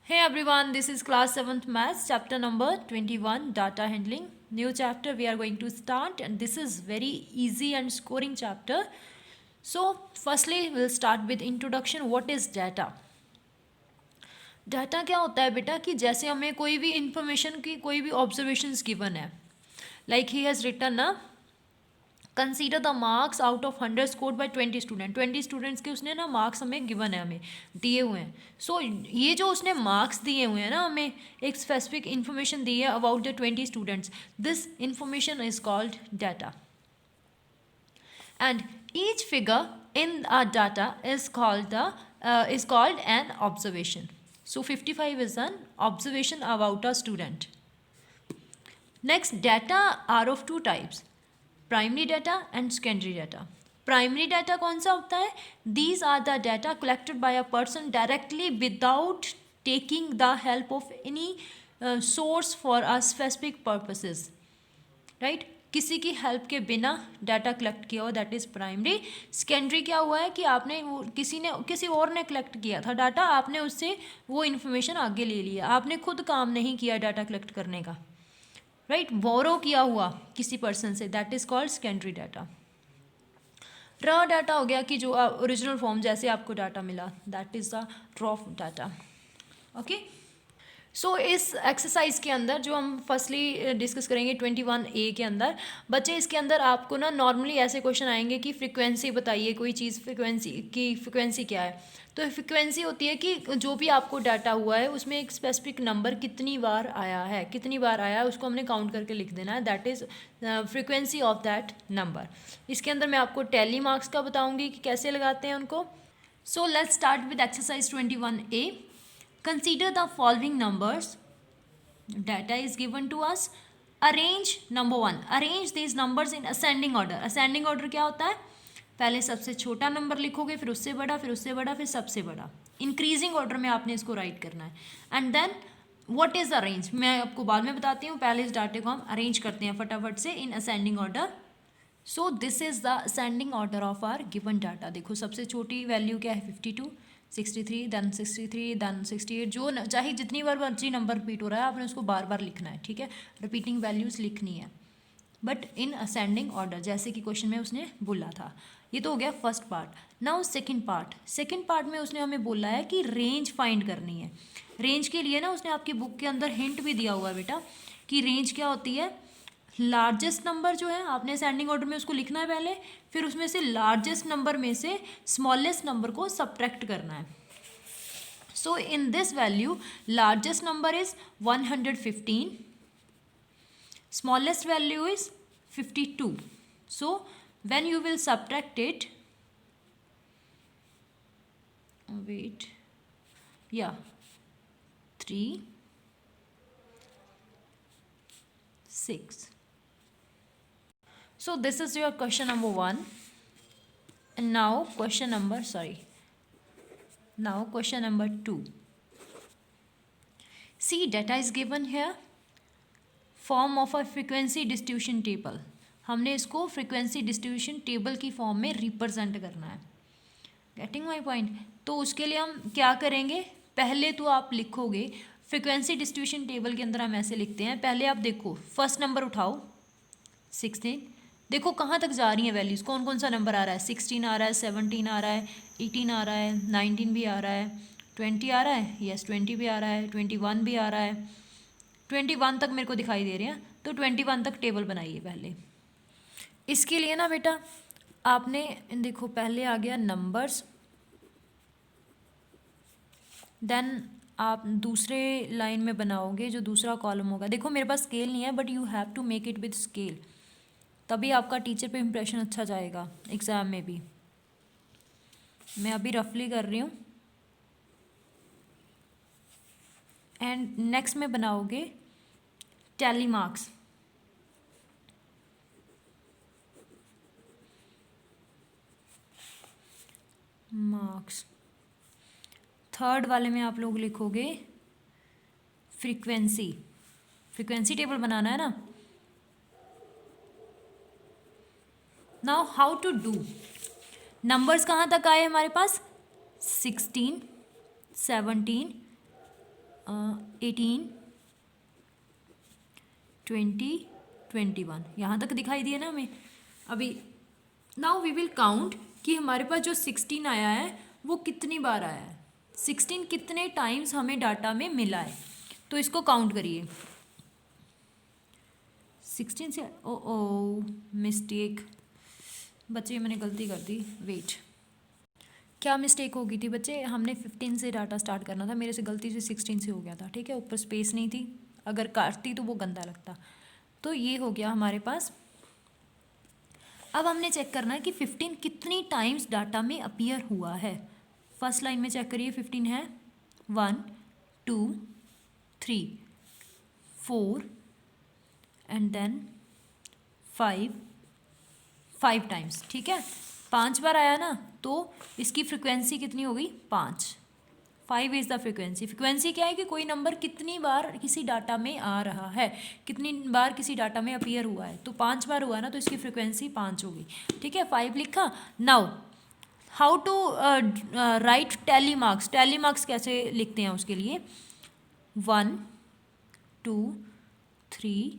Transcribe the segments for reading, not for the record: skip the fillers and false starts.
Hey everyone, this is class 7th maths chapter number 21 data handling. New chapter we are going to start and this is very easy and scoring chapter. So firstly we'll start with introduction. What is data? Data क्या होता है बेटा कि जैसे हमें कोई भी information की कोई भी ऑब्जर्वेशंस गिवन है लाइक ही हैज़ रिटन ना consider the marks out of 100 scored by 20 student 20 students के उसने ना मार्क्स हमें गिवन है हमें दिए हुए हैं सो ये जो उसने मार्क्स दिए हुए हैं ना हमें एक स्पेसिफिक इन्फॉर्मेशन दी है about the 20 students this information is called data and each figure in our data is called an observation. So 55 is an observation about a student. Next, data are of two types, primary data and secondary data. Primary data कौन सा होता है? These are the data collected by a person directly without taking the help of any source for a specific purposes. Right? किसी की help के बिना data collect किया हो दैट इज़ प्राइमरी. सेकेंडरी क्या हुआ है कि आपने किसी और ने कलेक्ट किया था डाटा, आपने उससे वो इन्फॉर्मेशन आगे ले लिया, आपने खुद काम नहीं किया डाटा कलेक्ट करने का, राइट? बोरो किया हुआ किसी पर्सन से, that is called secondary data. Raw data हो गया कि जो ओरिजिनल फॉर्म जैसे आपको डाटा मिला, that is the raw data. Okay, so इस एक्सरसाइज के अंदर जो हम फर्स्टली डिस्कस करेंगे 21A के अंदर, बच्चे इसके अंदर आपको ना नॉर्मली ऐसे क्वेश्चन आएंगे कि फ्रीक्वेंसी बताइए कोई चीज़, फ्रीक्वेंसी क्या है. तो फ्रीक्वेंसी होती है कि जो भी आपको डाटा हुआ है उसमें एक स्पेसिफिक नंबर कितनी बार आया है उसको हमने काउंट करके लिख देना है, that is frequency of that number. इसके अंदर मैं आपको टैली मार्क्स का बताऊँगी कि कैसे लगाते हैं उनको. So let's start with exercise 21A. Consider the following numbers. Data is given to us. Arrange, number 1, arrange these numbers in ascending order. Ascending order क्या होता है? पहले सबसे छोटा नंबर लिखोगे, फिर उससे बड़ा, फिर उससे बड़ा, फिर सबसे बड़ा. इंक्रीजिंग ऑर्डर में आपने इसको राइट करना है. And then what is arrange, मैं आपको बाद में बताती हूँ. पहले इस डाटे को हम अरेंज करते हैं फटाफट से in ascending order. So this is the ascending order of our given data. देखो सबसे छोटी वैल्यू क्या है? 52, 63, देन 63, देन 68. जो चाहे जितनी बार मर्जी नंबर रिपीट हो रहा है आपने उसको बार बार लिखना है, ठीक है? रिपीटिंग वैल्यूज़ लिखनी है बट इन असेंडिंग ऑर्डर, जैसे कि क्वेश्चन में उसने बोला था. ये तो हो गया first part. Now second part में उसने हमें बोला है कि रेंज फाइंड करनी है. रेंज के लिए ना उसने आपकी बुक के अंदर हिंट भी दिया हुआ है बेटा कि रेंज क्या होती है. लार्जेस्ट नंबर जो है आपने असेंडिंग ऑर्डर में उसको लिखना है पहले, फिर उसमें से लार्जेस्ट नंबर में से स्मॉलेस्ट नंबर को सब्ट्रैक्ट करना है. So in this value largest number is 115, smallest value is 52. So when you will subtract it, wait, yeah, 3, 6. So this is your question number 1. And now question number 2. See, data is given here. Form of a frequency distribution table. हमने इसको frequency distribution table की form में represent करना है. Getting my point? तो उसके लिए हम क्या करेंगे, पहले तो आप लिखोगे फ्रीक्वेंसी डिस्ट्रीब्यूशन टेबल के अंदर हम ऐसे लिखते हैं. पहले आप देखो फर्स्ट नंबर उठाओ 16. देखो कहाँ तक जा रही हैं वैल्यूज़, कौन कौन सा नंबर आ रहा है. 16 आ रहा है, 17 आ रहा है, 18 आ रहा है, 19 भी आ रहा है, 20 आ रहा है, यस 20 भी आ रहा है, 21 भी आ रहा है, 21 तक मेरे को दिखाई दे रहे हैं. तो 21 तक टेबल बनाइए पहले. इसके लिए ना बेटा आपने देखो पहले आ गया नंबर्स, देन आप दूसरे लाइन में बनाओगे जो दूसरा कॉलम होगा. देखो मेरे पास स्केल नहीं है but you have to make it with scale, तभी आपका टीचर पे इम्प्रेशन अच्छा जाएगा एग्ज़ाम में भी. मैं अभी रफली कर रही हूँ. एंड नेक्स्ट में बनाओगे टैली मार्क्स. थर्ड वाले में आप लोग लिखोगे फ्रीक्वेंसी टेबल बनाना है ना. Now how to do. Numbers कहाँ तक आए हमारे पास? 16, 17, 18, 20, 21 यहाँ तक दिखाई दिए ना हमें अभी। नाउ वी विल काउंट कि हमारे पास जो 16 आया है वो कितनी बार आया है, 16 कितने टाइम्स हमें डाटा में मिला है। तो इसको काउंट करिए। 16 से ओ मिस्टेक बच्चे, मैंने गलती कर दी। वेट, क्या मिस्टेक हो गई थी बच्चे? हमने 15 से डाटा स्टार्ट करना था, मेरे से गलती से 16 से हो गया था। ठीक है, ऊपर स्पेस नहीं थी, अगर काटती तो वो गंदा लगता। तो ये हो गया हमारे पास। अब हमने चेक करना है कि 15 कितनी टाइम्स डाटा में अपीयर हुआ है। फर्स्ट लाइन में चेक करिए, 15 है 1, 2, 3, 4 एंड देन 5 टाइम्स। ठीक है, 5 बार आया ना, तो इसकी फ्रिक्वेंसी कितनी हो गई? 5 इज़ द फ्रिक्वेंसी। फ्रिक्वेंसी क्या है कि कोई नंबर कितनी बार किसी डाटा में आ रहा है, कितनी बार किसी डाटा में अपीयर हुआ है। तो 5 बार हुआ ना, तो इसकी फ्रिक्वेंसी 5 होगी। ठीक है, 5 लिखा। Now how to write tally marks. Tally marks कैसे लिखते हैं उसके लिए? 1, 2, 3,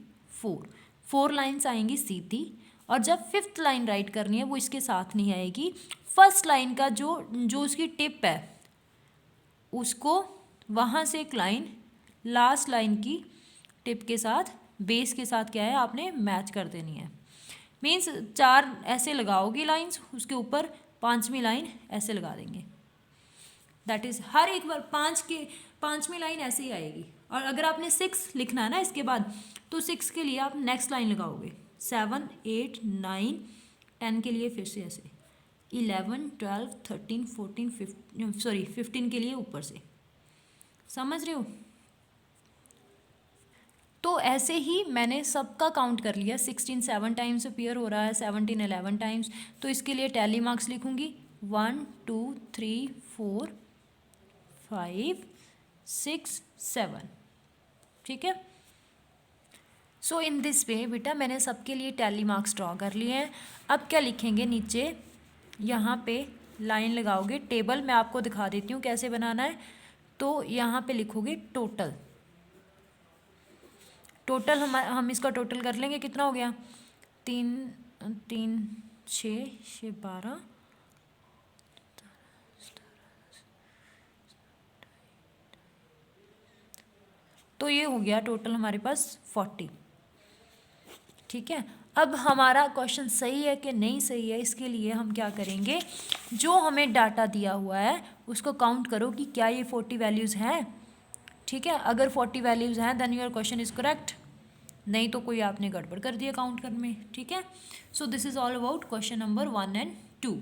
4 लाइन्स आएंगी सीधी, और जब 5th लाइन राइट करनी है वो इसके साथ नहीं आएगी। फर्स्ट लाइन का जो उसकी टिप है उसको वहाँ से एक लाइन लास्ट लाइन की टिप के साथ, बेस के साथ क्या है आपने मैच कर देनी है। मीन्स 4 ऐसे लगाओगे लाइंस, उसके ऊपर 5वीं लाइन ऐसे लगा देंगे। दैट इज़ हर एक बार 5वीं लाइन ऐसे ही आएगी। और अगर आपने 6 लिखना है ना इसके बाद, तो 6 के लिए आप नेक्स्ट लाइन लगाओगे। 7, 8, 9, 10 के लिए फिर से ऐसे, 11, 12, 13, 14, 15 के लिए ऊपर से। समझ रहे हो? तो ऐसे ही मैंने सबका काउंट कर लिया। 16 7 टाइम्स अपीयर हो रहा है, 17 11 टाइम्स। तो इसके लिए टैली मार्क्स लिखूंगी 1, 2, 3, 4, 5, 6, 7। ठीक है, सो इन दिस वे बेटा मैंने सबके लिए टैली मार्क्स ड्रॉ कर लिए हैं। अब क्या लिखेंगे? नीचे यहाँ पे लाइन लगाओगे, टेबल मैं आपको दिखा देती हूँ कैसे बनाना है। तो यहाँ पे लिखोगे टोटल। हम इसका टोटल कर लेंगे, कितना हो गया? 3, 3, 6, 12, तो ये हो गया टोटल हमारे पास 40। ठीक है, अब हमारा क्वेश्चन सही है कि नहीं सही है, इसके लिए हम क्या करेंगे? जो हमें डाटा दिया हुआ है उसको काउंट करो कि क्या ये 40 वैल्यूज़ हैं। ठीक है, अगर 40 वैल्यूज़ हैं then your question is correct, नहीं तो कोई आपने गड़बड़ कर दिया काउंट करने में। ठीक है, so this is all about question number 1 and 2।